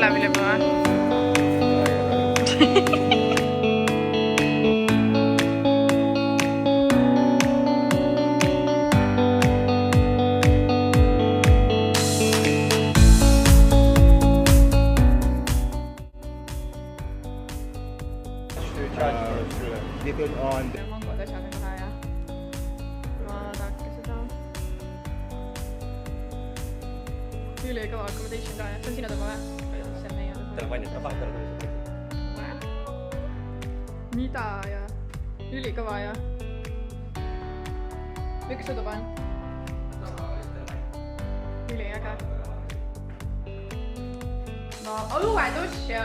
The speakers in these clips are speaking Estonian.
elevil juba või? Mangod asjad on kohe ja vaadake seda. Ülikõva accommodation ka, see on sinu tuba või? See on meie tuba. Teil on vannid taha, teil on mida ja ülikõva ja miks su tuba on? Üliäge. No õueduss ja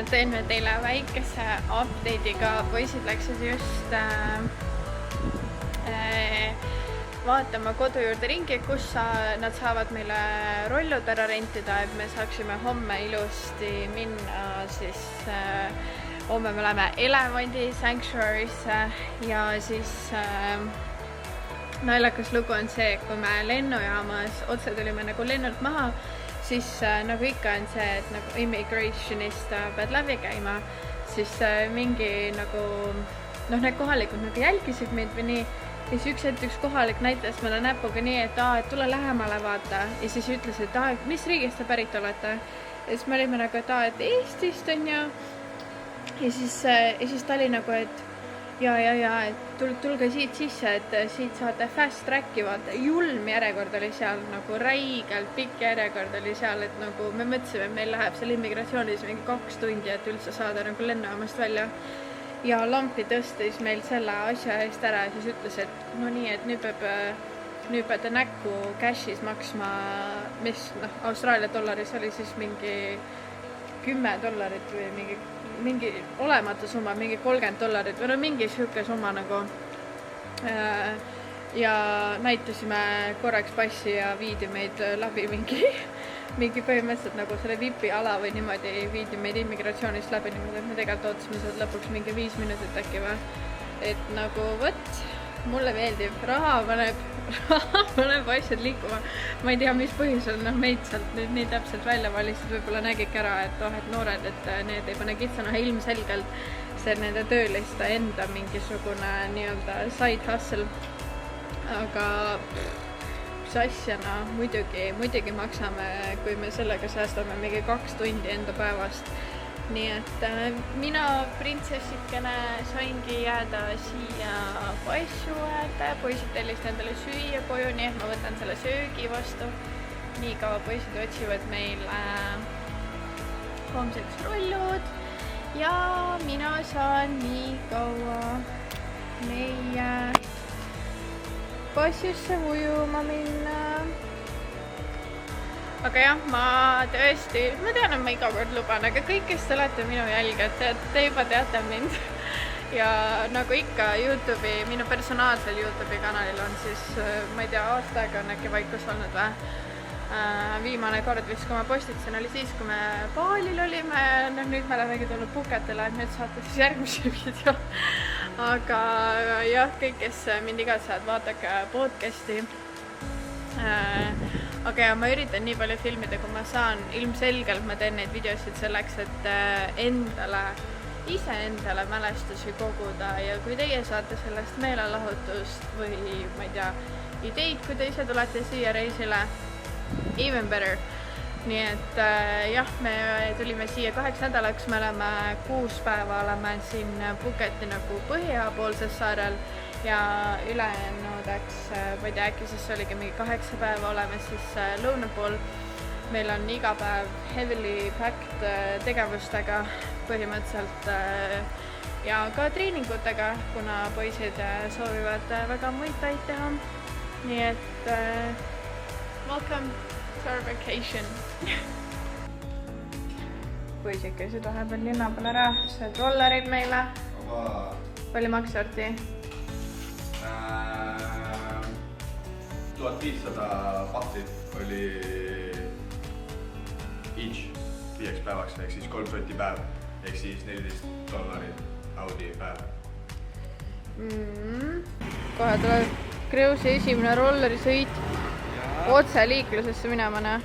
teen nüüd teile väikese update'iga. Poisid läksid just vaatama kodu juurde ringi, kus nad saavad meile rollud ära rentida, et me saaksime homme ilusti minna, siis homme me läheme Elevandi Sanctuary'sse ja siis naljakas lugu on see, kui me lennujaamas otse tulime nagu lennult maha, siis nagu ikka on see, et nagu immigrationist pead läbi käima, siis mingi nagu need kohalikud nagu jälgisid meid või nii. Ja siis üks kohalik näitas meile näpuga nii, et tule lähemale vaata. Ja siis ütles, et mis riigist te pärit olete? Ja siis me olime nagu, et Eestist on ju. Ja siis ta oli nagu, et et tulge siit sisse, et siit saate fast tracki vaata. Julm järjekord oli seal, nagu räigelt pikk järjekord oli seal, et nagu me mõtlesime, et meil läheb seal immigratsioonis mingi 2 tundi, et üldse saada nagu lennujaamast välja. Ja lampi tõstis meil selle asja eest ära ja siis ütles, et no nii, et nüüd peate näkku cash'is maksma, mis Austraalia dollaris oli siis mingi $10 või mingi olematu summa, mingi $30 või no mingi siuke summa nagu. Ja näitasime korraks passi ja viidi meid läbi mingi põhimõtteliselt nagu selle VIP-i ala või niimoodi viidi meid immigratsioonist läbi niimoodi, et me tegelikult ootasime sealt lõpuks mingi 5 minutit äkki või. Et nagu võt, mulle meeldib, raha paneb asjad liikuma. Ma ei tea, mis põhjusel meid sealt nüüd nii täpselt välja valisid, võib-olla nägik ära, et noored, et need ei pane kitsana ilmselgelt see nende tööliste enda mingisugune nii-öelda side hustle. Aga mis asjana, muidugi maksame, kui me sellega säästame mingi 2 tundi enda päevast. Nii et mina printsessikene saingi jääda siia passu äärde. Poisid tellisid endale süüa koju, nii et ma võtan selle söögi vastu. Nii kaua poisid otsivad meil homseks rollud. Ja mina saan nii kaua meie passusse ujuma minna. Aga jah, ma tõesti, ma tean, et ma iga kord luban, aga kõik, kes te olete minu jälgijad, te juba teate mind. Ja nagu ikka YouTube'i, minu personaalsel YouTube'i kanalil on siis, ma ei tea, aasta aega on äkki vaikus olnud või. Viimane kord vist, kui ma postitasin, oli siis, kui me Baalil olime. Nüüd me olemegi tulnud Phuketile, et nüüd saate siis järgmise video. Aga jah, kõik, kes mind igatsevad, vaadake podcasti. Aga ja ma üritan nii palju filmida, kui ma saan. Ilmselgelt ma teen neid videosid selleks, et iseendale mälestusi koguda. Ja kui teie saate sellest meelelahutust või, ma ei tea, ideid, kui te ise tulete siia reisile, even better. Nii et jah, me tulime siia 8 nädalaks, me oleme 6 päeva oleme siin Phuketi nagu põhjapoolses saarel ja ülejäänudeks, ma ei tea, äkki siis oligi mingi 8 päeva oleme siis lõunapool. Meil on iga päev heavily packed tegevustega põhimõtteliselt ja ka treeningutega, kuna poisid soovivad väga muid teha. Nii et welcome to our vacation. Poisid käisid vahepeal linna peal ära, said rollerid meile. Palju maksorti? 1500 bahti oli each 5 päevaks, ehk siis 3 sotti päev, ehk siis $14 Audi päev. Kohe tuleb Kreusi esimene rollerisõit. otse liiklusesse minema, näe.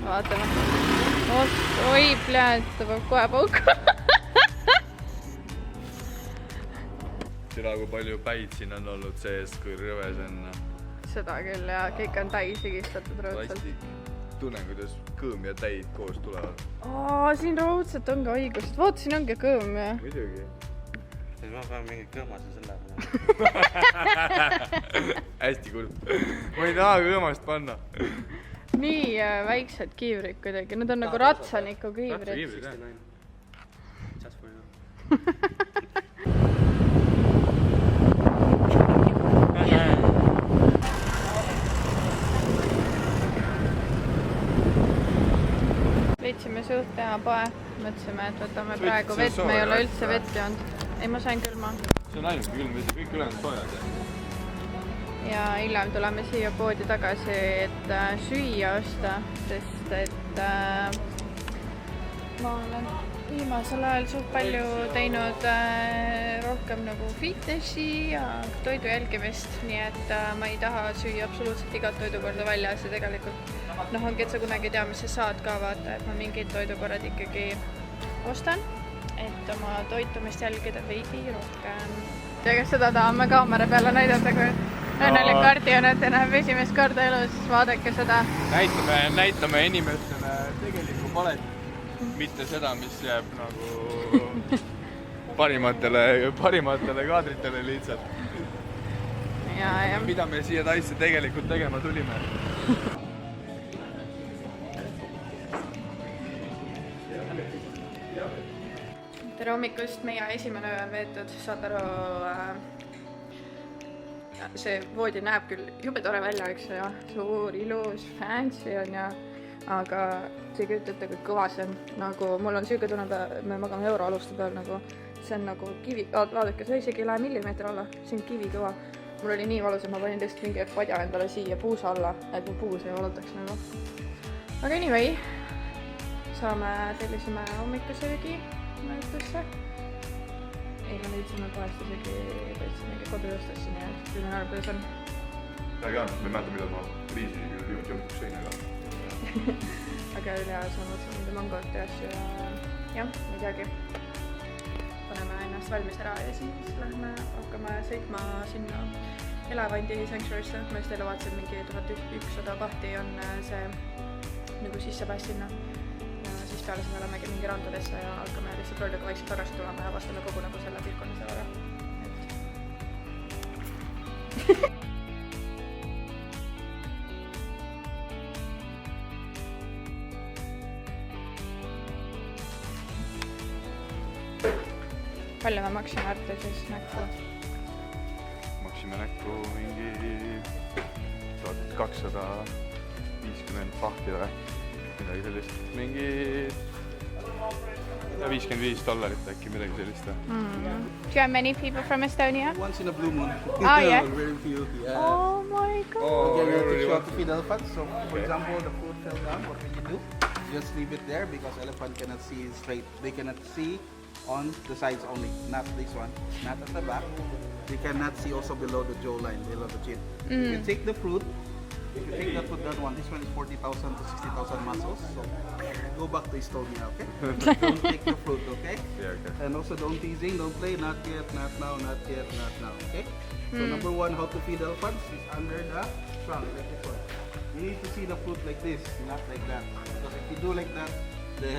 Vaatame. Oi, pljääd, ta peab kohe pauka. Tina, kui palju päid siin on olnud sees, kui rõves on. Seda küll ja kõik on täis higistatud raudselt. Tunnen, kuidas kõõm ja täid koos tulevad. Siin raudselt on ka õigust. Vaata, siin ongi kõõm ja. Muidugi. Ma pean mingi kõõmase selle. Hästi kurb. Ma ei taha kõõmast panna. Nii väiksed kiivrid kuidagi. Need on nagu ratsaniku kiivrid. Just for you. Leitsime suht teha poe. Mõtlesime, et võtame praegu vett. Me ei ole üldse vett joonud. Ei, ma sain külma. See on ainuke külm vesi, kõik ülejäänud soojad. Ja hiljem tuleme siia poodi tagasi, et süüa osta, sest et ma olen viimasel ajal suht palju teinud rohkem nagu fitnessi ja toidu jälgimist, nii et ma ei taha süüa absoluutselt igat toidukorda väljas ja tegelikult ongi, et sa kunagi ei tea, mis sa saad ka vaata, et ma mingid toidukorrad ikkagi ostan, et oma toitumist jälgida veidi rohkem. Ja kas seda tahame kaamera peale näidata, kui õnnelik Kardi on, et näeb esimest korda elus, vaadake seda. Näitame inimestele tegelikku palet, mitte seda, mis jääb nagu parimatele kaadritele lihtsalt. Ja. Mida me siia Taisse tegelikult tegema tulime? Tere hommikust, meie esimene öö on veetud, saad aru, see voodi näeb küll jube tore välja, eks ja suur, ilus, fancy on ja, aga see kujutate, kui kõva see on, nagu mul on süüke tunne, me magame euroaluste peal nagu, see on nagu kivi, vaadake, see isegi ei lähe millimeetri alla, see on kivi kõva. Mul oli nii valus, et ma panin lihtsalt mingi padja endale siia puusa alla, et mu puus ei valutaks nagu. Aga anyway, saame selliseme hommikusöögi näitusse. Ei, ma nüüdsime poest isegi mingi kodujõustas siin ja kümme näol, kuidas on. Väga on, ma ei mäleta, mida ma riisi viimati jõudnud sõin, aga... Aga üle ajas on otsa mingi mangot ja asju ja jah, ei teagi. Paneme ennast valmis ära ja siis lähme hakkame sõitma sinna Elevandi Sanctuary'sse. Ma just teile vaatasin, mingi 1100 pahti on see nagu sissepääs sinna. Siis peale seda olemegi mingi randadesse ja hakkame lihtsalt rolliga vaikselt tagasi tulema ja vastame kogu nagu selle piirkonna selle. Palju me maksime Artur siis näkku? Maksime näkku mingi 1250 pahti või midagi sellist. Mingi $55 äkki midagi sellist. Do you have many people from Estonia? Once in a blue moon. Oh, yeah. Very few. Yeah. Oh my god. Okay, we have to show to feed elephants. So, for example, the food fell down. What can you do? Just leave it there because elephant cannot see straight. They cannot see on the sides only, not this one, not at the back. They cannot see also below the jaw line, below the chin. If you take the fruit, if you take that food, that one, this one is 40,000 to 60,000 muscles. So go back to Estonia, okay? Don't take the fruit, okay? Yeah, okay. And also don't teasing, don't play, not yet, not now, not yet, not now, okay? So number one, how to feed elephants is under the trunk, like this one. You need to see the fruit like this, not like that. Because if you do like that,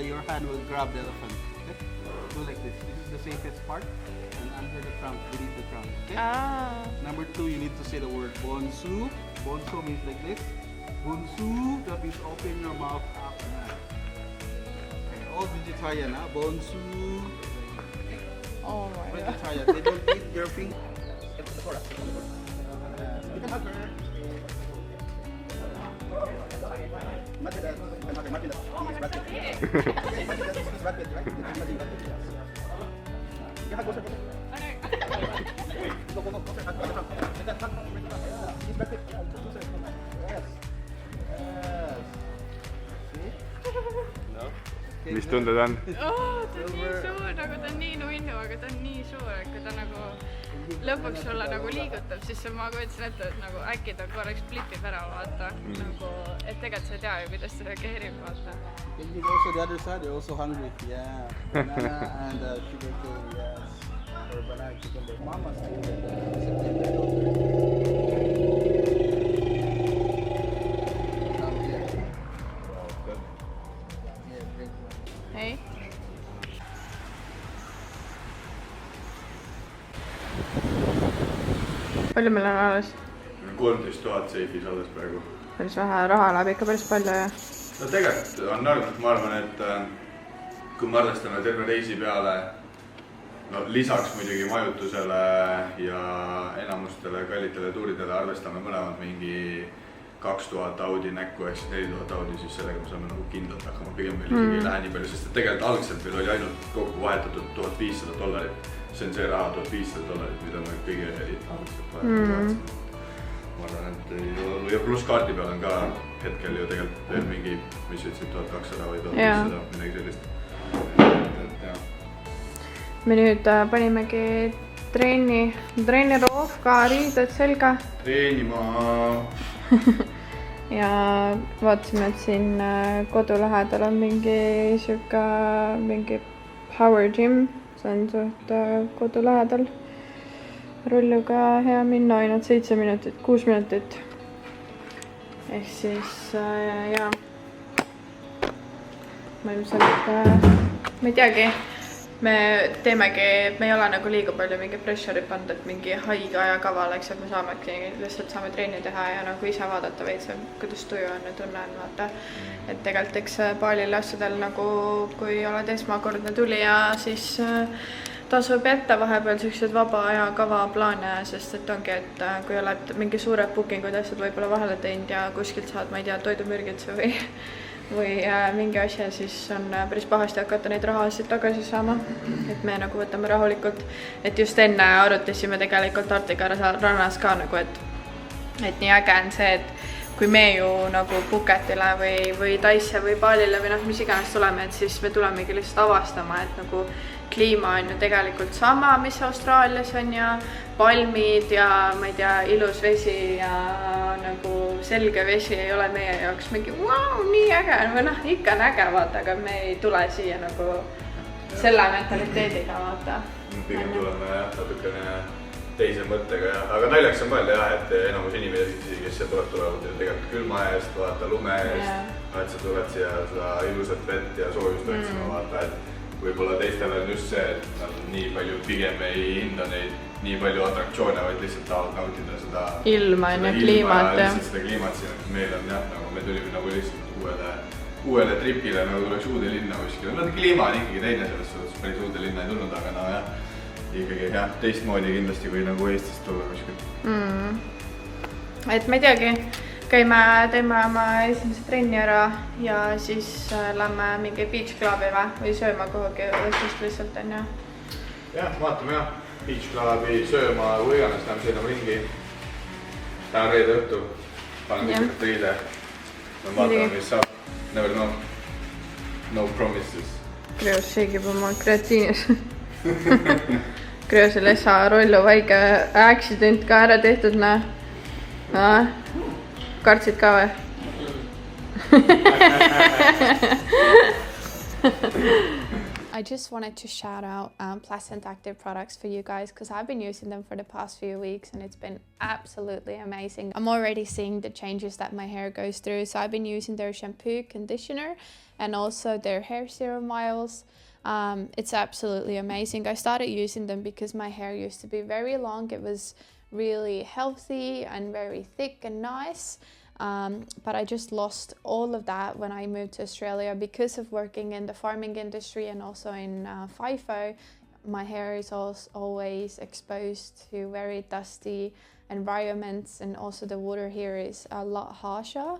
your hand will grab the elephant, okay? Do like this. This is the safest part. And under the trunk, beneath the trunk, okay? Ah. Number two, you need to say the word bonsu. Bonsu means like this. Bonsu, that means open your mouth up. Okay, all vegetarian, huh? Bonsu. Oh my god. Vegetarian. They don't eat your finger. You can hug her. Imagine that. Imagine that. He's Brad Pitt. Imagine that. He's Brad Pitt, right? Imagine Brad Pitt. You hug her. Go, go, go. Hug her. Hug her. Like that. Hug her. He's Brad Pitt. Yes. Yes. See? No? mis tunded on? Ta on nii suur, nagu ta on nii nunnu, aga ta on nii suur, et kui ta nagu lõpuks sulle nagu liigutab, siis ma kujutasin ette, et nagu äkki ta korraks flipib ära, vaata. Nagu, et tegelikult sa ei tea ju, kuidas ta reageerib, vaata. Can you go to the other side? You're also hungry. Yeah. Banana and sugar cane, yes. Or banana cucumber. Mama's favorite. Hei. Palju meil on alles? 13 000 seifis alles praegu. Päris vähe, raha läheb ikka päris palju, jah? No tegelikult on arvatud, ma arvan, et kui me arvestame terve reisi peale, no lisaks muidugi majutusele ja enamustele kallitele tuuridele arvestame mõlemad mingi 2000 Audi näkku, ehk siis 4000 Audi, siis sellega me saame nagu kindlalt hakkama, pigem meil isegi ei lähe nii palju, sest et tegelikult algselt meil oli ainult kokku vahetatud $1500. See on see raha, $1500, mida me kõige algselt vahetada. Ma arvan, et ei ole, ja pluss kaardi peal on ka hetkel ju tegelikult veel mingi, mis ütlesid, 1200 või 1500, midagi sellist. Me nüüd panimegi treeniroov ka riided selga. Treenima. Ja vaatasime, et siin kodu lähedal on mingi power gym, see on suht kodu lähedal. Rulluga hea minna, ainult 7 minutit, 6 minutit. Ehk siis, jaa. Ma ilmselt, ma ei teagi, me teemegi, me ei ole nagu liiga palju mingi pressure'i pannud, et mingi haige ajakava oleks, et me saamegi, lihtsalt saame treeni teha ja nagu ise vaadata veits, kuidas tuju on ja tunne on, vaata. Et tegelikult eks paalil asjadel nagu, kui oled esmakordne tulija, siis tasub jätta vahepeal sellised vaba ajakava plaane, sest et ongi, et kui oled mingi suured bookingud asjad võib-olla vahele teinud ja kuskilt saad, ma ei tea, toidumürgitse või mingi asja, siis on päris pahasti hakata neid rahasid tagasi saama. Et me nagu võtame rahulikult, et just enne arutasime tegelikult Artiga rannas ka nagu, et nii äge on see, et kui me ju nagu Phuketile või Taisse või Balile või noh, mis iganes tuleme, et siis me tulemegi lihtsalt avastama, et nagu kliima on ju tegelikult sama, mis Austraalias on ja palmid ja ma ei tea, ilus vesi ja nagu selge vesi ei ole meie jaoks mingi vau, nii äge, või noh, ikka on äge, vaata, aga me ei tule siia nagu selle mentaliteediga, vaata. Pigem tuleme jah, natukene teise mõttega ja, aga naljaks on mõelda jah, et enamus inimesi, kes siia tulevad ju tegelikult külma eest, vaata lume eest, et sa tuled siia seda ilusat vett ja soojust otsima, vaata, et võib-olla teistel on just see, et nad nii palju pigem ei hinda neid nii palju atraktsioone, vaid lihtsalt tahavad nautida seda ilma ja kliimat. Lihtsalt seda kliimat siin, et meil on jah, nagu me tulime nagu lihtsalt uuele tripile, nagu tuleks uude linna kuskile. No kliima on ikkagi teine selles suhtes, päris uude linna ei tulnud, aga no jah, ikkagi jah, teistmoodi kindlasti kui nagu Eestist tulla kuskil. Et ma ei teagi, teeme oma esimese trenni ära ja siis lähme mingi beach clubi või sööma kuhugi Eestist lihtsalt on ju. Jah, vaatame jah, beach clubi sööma või iganes, läheme sõidame ringi. Täna reede õhtu, panen kõigepealt riide. Vaatame, mis saab. Never know. No promises. Kreos seegib oma kreatiinis. Kreosel Esa rollu väike accident ka ära tehtud, näe. Kartsid ka või? I just wanted to shout out Pleasant Active products for you guys because I've been using them for the past few weeks and it's been absolutely amazing. I'm already seeing the changes that my hair goes through. So I've been using their shampoo, conditioner and also their hair serum oils. It's absolutely amazing. I started using them because my hair used to be very long. It was really healthy and very thick and nice. But I just lost all of that when I moved to Australia because of working in the farming industry and also in FIFO. My hair is always exposed to very dusty environments and also the water here is a lot harsher.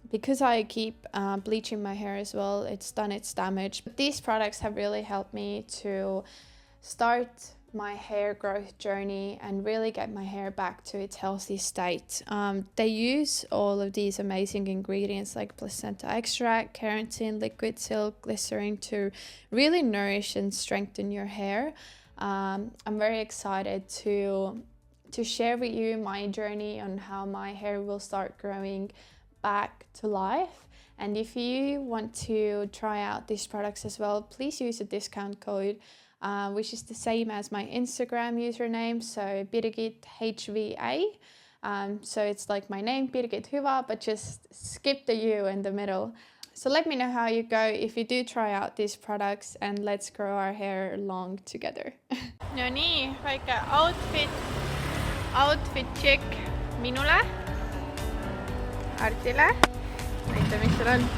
Because I keep bleaching my hair as well, it's done its damage. But these products have really helped me to start my hair growth journey and really get my hair back to its healthy state. They use all of these amazing ingredients like placenta extract, keratin, liquid silk, glycerin to really nourish and strengthen your hair. I'm very excited to share with you my journey on how my hair will start growing back to life. And if you want to try out these products as well, please use a discount code, which is the same as my Instagram username, so Birgit HVA. So it's like my name, Birgit Hyvä, but just skip the U in the middle. So let me know how you go if you do try out these products, and let's grow our hair long together. No nii, väike outfit check minule, Artile. Näita, mis sul on.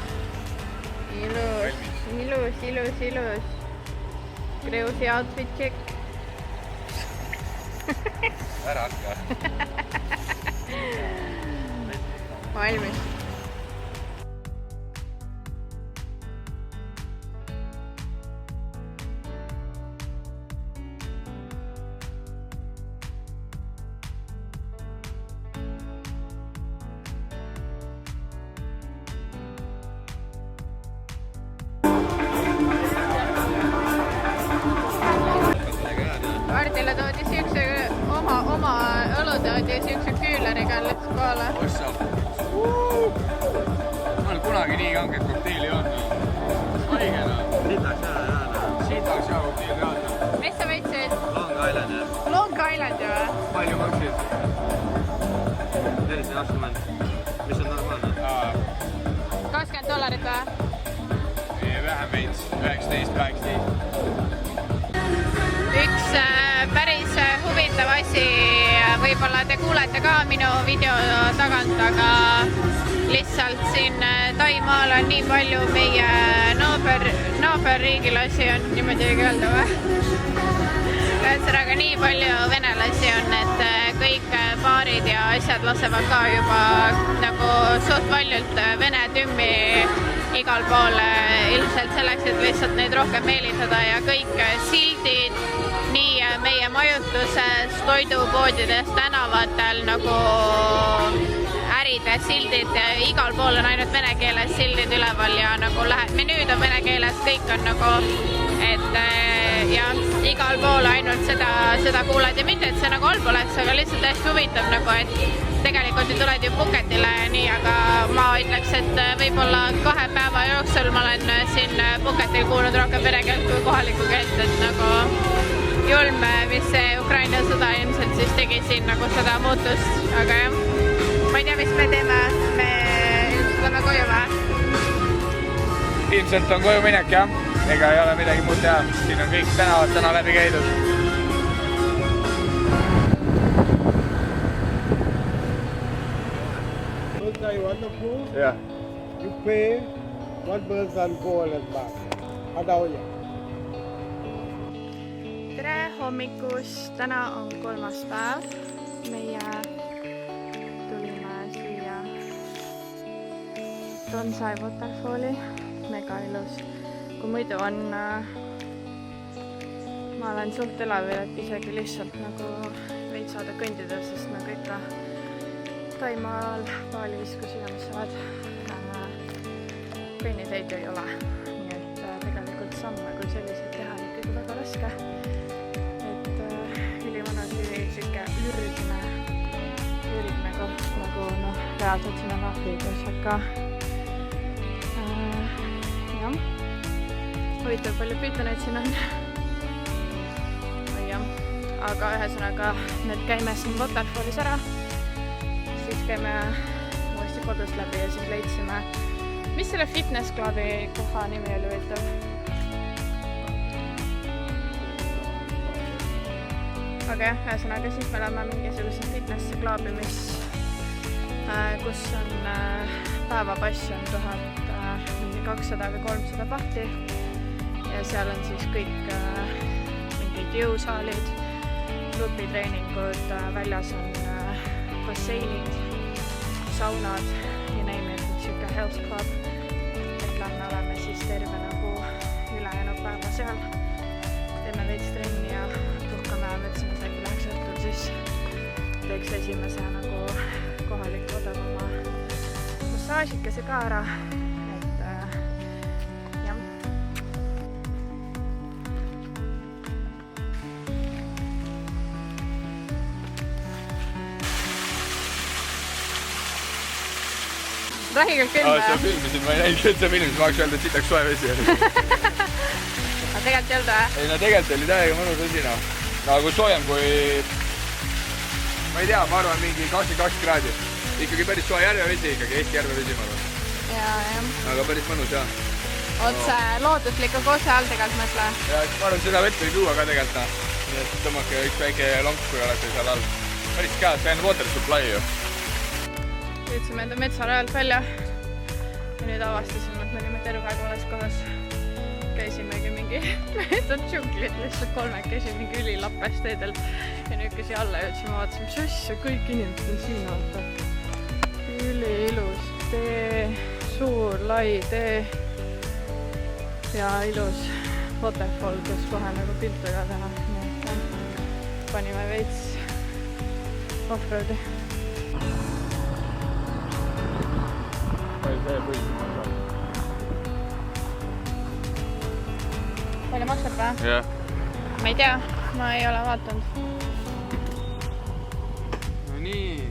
Ilus. Kreusi outfit check. Ära hakka. Valmis. Artile toodi siukse oma õlu toodi siukse küüleriga alles kohale. Ossa. Ma olen kunagi nii kanget kokteili olnud. Haigena. Sitaks hea kokteili olnud. Mis sa võtsid? Long Island. Long Island ju või? Palju maksid? 420, mis on normaalne. $20 või? Vähem veits, 19. Üks päris huvitav asi, võib-olla te kuulete ka minu video tagant, aga lihtsalt siin Taimaal on nii palju meie naaberriigilasi on niimoodi öelda või? Ühesõnaga nii palju venelasi on, et kõik baarid ja asjad lasevad ka juba nagu suht paljult vene tümmi igal pool ilmselt selleks, et lihtsalt neid rohkem meelitada ja kõik sildid nii meie majutuses, toidupoodides, tänavatel nagu äride sildid, igal pool on ainult vene keeles sildid üleval ja nagu menüüd on vene keeles, kõik on nagu, et ja igal pool ainult seda kuuled ja mitte, et see nagu halb oleks, aga lihtsalt hästi huvitav nagu, et tegelikult ju tuled ju Phuketile nii, aga ma ütleks, et võib-olla 2 päeva jooksul ma olen siin Phuketil kuulnud rohkem vene keelt kui kohalikku keelt, et nagu julm, mis see Ukraina sõda ilmselt siis tegi siin nagu seda muutust, aga jah, ma ei tea, mis me teeme, me ilmselt lähme koju või? Ilmselt on koju minek jah, ega ei ole midagi muud teha, siin on kõik tänavad täna läbi käidud. You want the food? Yeah. You pay, one person go and back. Tere hommikust, täna on 3. päev. Meie tulime siia Donsai Waterfalli, mega ilus. Kui muidu on, ma olen suht elav, et isegi lihtsalt nagu veid saada kõndida, sest nagu ikka Taimaal, Balis, kus iganes sa oled, kõnniteid ei ole. Nii et tegelikult samme kui selliseid teha on ikkagi väga raske. Et ülivanas siuke ürgne koht nagu reaalselt sinna lahvides, aga jah, huvitav palju püütaneid siin on. Aga ühesõnaga, nüüd käime siin Waterfallis ära. Siis käime uuesti kodus läbi ja siis leidsime, mis selle fitness clubi koha nimi oli huvitav. Aga jah, ühesõnaga siis me oleme mingisuguse fitness clubi, kus on päevapass on 1200 või 300 bahti ja seal on siis kõik mingid jõusaalid, grupitreeningud, väljas on basseinid, saunad ja name it, siuke health club. Et lähme oleme siis terve nagu ülejäänud päeva seal. Teeme veits trenni ja puhkame mõtlesin, et äkki läheks õhtul, siis teeks esimese nagu kohaliku odavama massaažikese ka ära. Et jah. Räägi küll külm. Sa filmisid, ma ei näinud, et sa filmisid, ma oleks öelda, et sitaks soe vesi. Aga tegelikult ei olnud või? Ei no tegelikult oli täiega mõnus vesi no. Nagu soojem kui... Ma ei tea, ma arvan mingi 22 kraadi. Ikkagi päris soe järvevesi, ikkagi Eesti järvevesi ma arvan. Jah. Aga päris mõnus jah. Otse loodusliku koose all tegelikult mõtle. Ja ma arvan, seda vett võib juua ka tegelikult no. Nii et tõmmake üks väike lonk, kui olete seal all. Päris käed, see on water supply ju. Jõudsime enda metsarajalt välja ja nüüd avastasime, et me olime terve aeg vales kohas. Käisimegi mingi mööda džunglit lihtsalt kolmekesi mingi ülilapes teedel ja nüüd kui siia alla jõudsime, vaatasime, mis asja, kõik inimesed on siin vaata. Üliilus tee, suur, lai tee ja ilus waterfall, kus kohe nagu piltu ka teha. Panime veits offroadi. Palju maksab või? Jah. Ma ei tea, ma ei ole vaatanud. No nii.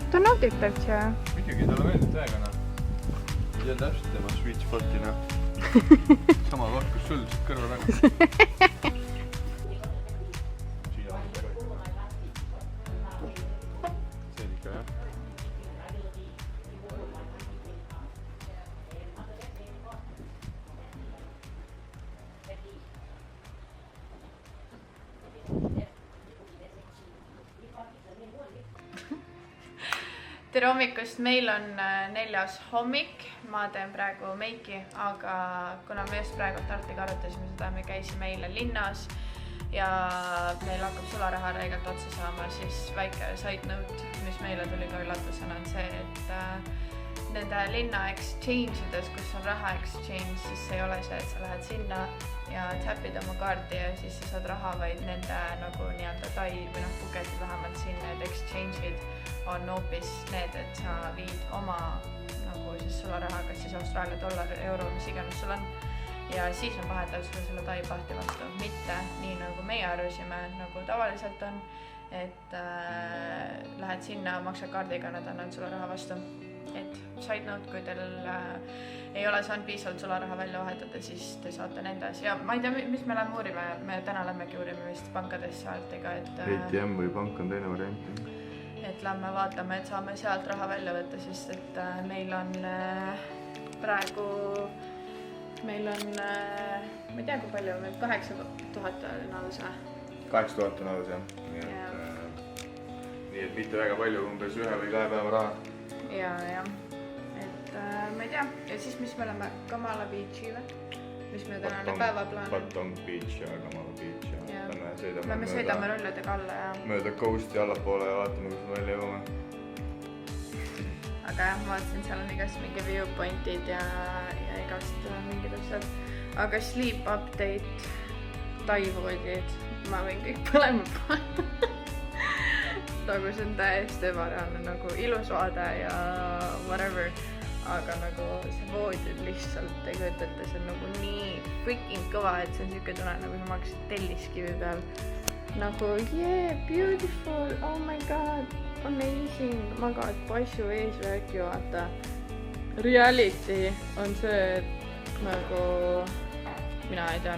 Ta naudib täpselt siia. Muidugi, talle meeldib täiega noh. Ma tean täpselt tema sweet spoti noh. Sama koht, kus sul siit kõrva taga. See ikka jah. Tere hommikust, meil on 4. hommik, ma teen praegu meiki, aga kuna me just praegu Tartiga arutasime seda, me käisime eile linnas ja meil hakkab sularaha reegelt otsa saama, siis väike side note, mis meile tuli ka üllatusena, on see, et nende linna exchange'ides, kus on raha exchange, siis ei ole see, et sa lähed sinna ja täpid oma kaardi ja siis sa saad raha, vaid nende nagu nii-öelda tai või noh, puketid vähemalt siin, need exchange'id on hoopis need, et sa viid oma nagu siis sularaha, kas siis Austraalia dollar, euro, mis iganes sul on. Ja siis on vahetada sulle selle tai pahti vastu, mitte nii nagu meie arvasime, nagu tavaliselt on, et lähed sinna, maksad kaardiga, nad annavad sulle raha vastu. Et side note, kui teil ei ole saanud piisavalt sularaha välja vahetada, siis te saate nendes. Ja ma ei tea, mis me lähme uurime, me täna lähmegi uurime vist pankadesse Artiga, et ATM või pank on teine variant. Et lähme vaatame, et saame sealt raha välja võtta, sest et meil on praegu, meil on, ma ei tea kui palju, meil 8000 on alles või? 8000 on alles jah. Nii et mitte väga palju, umbes 1 või 2 päeva raha. Ja, et ma ei tea, ja siis mis me oleme Kamala Beachi või? Mis me tänane päevaplaan on? Patong Beach ja Kamala Beach ja me sõidame rullidega alla ja... Mööda coasti allapoole ja vaatame, kus me välja jõuame. Aga jah, ma vaatasin, seal on igast mingi viewpointid ja igast mingid asjad. Aga sleep update, taivoodid, ma võin kõik põlema panna. Nagu see on täiesti ebareaalne, nagu ilus vaade ja whatever. Aga nagu see voodi lihtsalt ei kujuta, et see on nagu nii freaking kõva, et see on siuke tunne, nagu sa maksid telliskivi peal. Nagu yeah, beautiful, oh my god, amazing, magad passu ees väiki vaata. Reality on see, et nagu mina ei tea,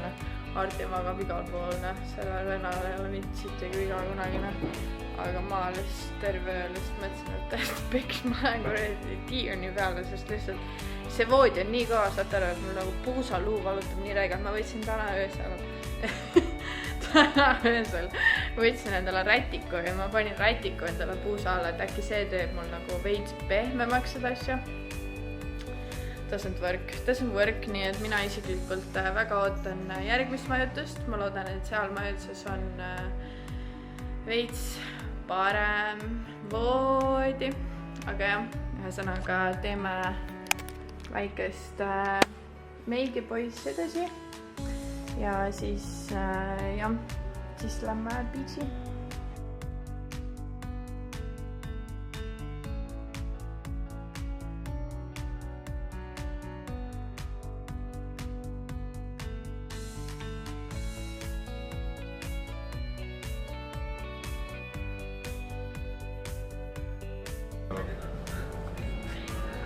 Arti magab igal pool, sellel vennal ei ole mitsitegi viga kunagi. Aga ma lihtsalt terve öö lihtsalt mõtlesin, et täiesti peks ma lähen kuradi diirni peale, sest lihtsalt see voodi on nii kõva, saate aru, et mul nagu puusaluu valutab nii räigelt. Ma võtsin täna öösel võtsin endale rätiku ja ma panin rätiku endale puusa alla, et äkki see teeb mul nagu veits pehmemaks seda asja. doesn't work, nii et mina isiklikult väga ootan järgmist majutust. Ma loodan, et seal majutuses on veits parem voodi. Aga jah, ühesõnaga teeme väikest meigipoiss edasi ja siis siis lähme beachi.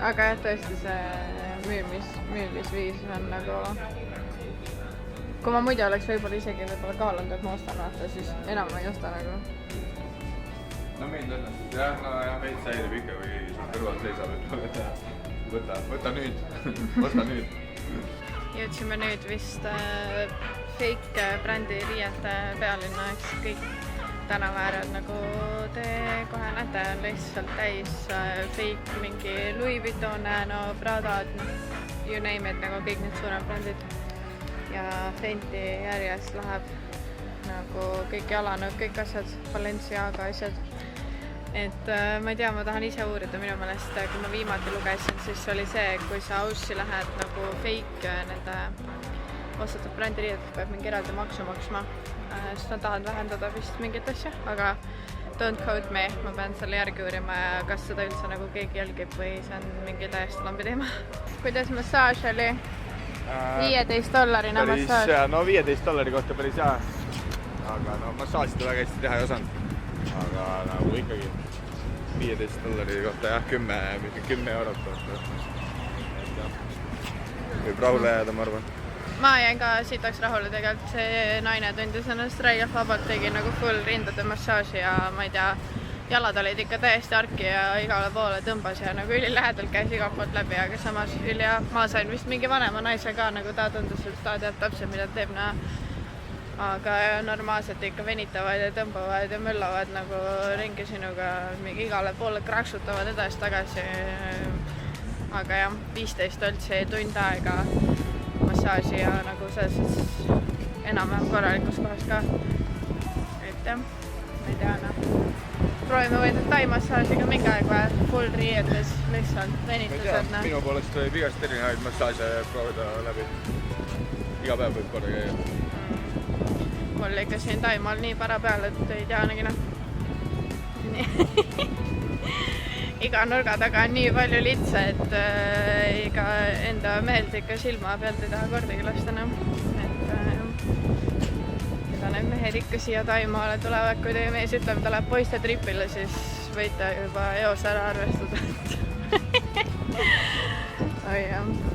Aga jah, tõesti see müümisviis on nagu, kui ma muidu oleks võib-olla isegi kaalunud, et ma ostan vaata, siis enam ma ei osta nagu. No mind õnnestub, jah, veits häirib ikka, kui keegi sul kõrval seisab, et võta nüüd, osta nüüd. Jõudsime nüüd vist fake brändi riiete pealinna, eks kõik tänaväärad nagu te kohe näete, on lihtsalt täis fake mingi Louis Vuitton, no Pradad, you name it, nagu kõik need suured brändid. Ja Fenty järjest läheb nagu kõik jalanud, kõik asjad, Balenciaga asjad. Et ma ei tea, ma tahan ise uurida, minu meelest, kui ma viimati lugesin, siis oli see, kui sa Aussi lähed nagu fake nende ostetud brändi riidetud, peab mingi eraldi maksu maksma. Siis nad tahavad vähendada vist mingit asja, aga don't quote me, ma pean selle järgi uurima ja kas seda üldse nagu keegi jälgib või see on mingi täiesti lambi teema. Kuidas massaaž oli? $15 massaaž. No $15 kohta päris hea. Aga no massaažida väga hästi teha ei osanud. Aga nagu ikkagi $15 kohta jah, 10 eurot. Võib rahule jääda, ma arvan. Ma jäin ka sitaks rahule tegelikult, see naine tundis ennast räigelt vabalt, tegi nagu full rindade massaaži ja ma ei tea, jalad olid ikka täiesti arki ja igale poole tõmbas ja nagu ülilähedalt käis igalt poolt läbi, aga samas ülihea. Ma sain vist mingi vanema naise ka, nagu ta tundus, et ta teab täpselt, mida teeb näha. Aga normaalselt ikka venitavad ja tõmbavad ja möllavad nagu ringi sinuga, mingi igale poole kraksutavad edasi-tagasi. Aga jah, 15 oltsi tund aega massaaži ja nagu selles enam-vähem korralikus kohas ka. Et jah, ma ei tea, proovime võida tai-massaažiga mingi aeg või full riietes lihtsalt venitused. Minu poolest võib igast erinevaid massaaže proovida läbi. Iga päev võib korda käia. Mul ikka siin Taimaal nii para peal, et ei tea nägina. Iga nurga taga on nii palju litse, et iga enda meelt ikka silma pealt ei taha kordagi lasta enam. Keda need mehed ikka siia Taimaale tulevad, kui teie mees ütleb, ta läheb poiste tripile, siis võite juba eos ära arvestada. Oi jah.